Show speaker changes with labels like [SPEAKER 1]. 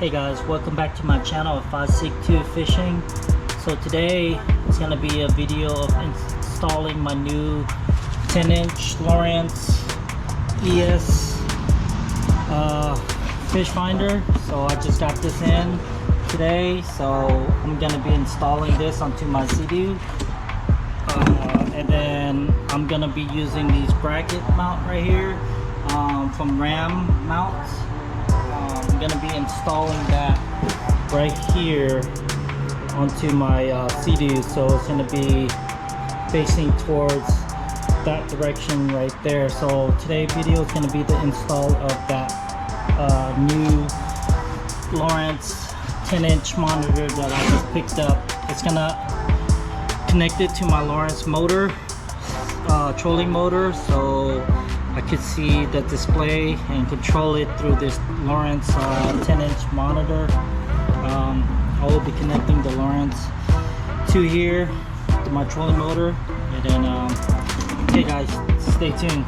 [SPEAKER 1] Hey guys, welcome back to my channel of 562 Fishing. So today it's going to be a video of installing my new 10-inch Lowrance ES fish finder. So I just got this in today, so I'm going to be installing this onto my Sea-Doo. And then I'm going to be using these bracket mount right here from Ram Mounts. I'm going to be installing that right here onto my Sea-Doo, so it's going to be facing towards that direction right there. So today's video is going to be the install of that new Lowrance 10-inch monitor that I just picked up. It's going to connect it to my Lowrance motor, trolling motor, so I could see the display and control it through this Lowrance 10-inch monitor. I will be connecting the Lowrance to here to my trolling motor, and then okay guys, stay tuned.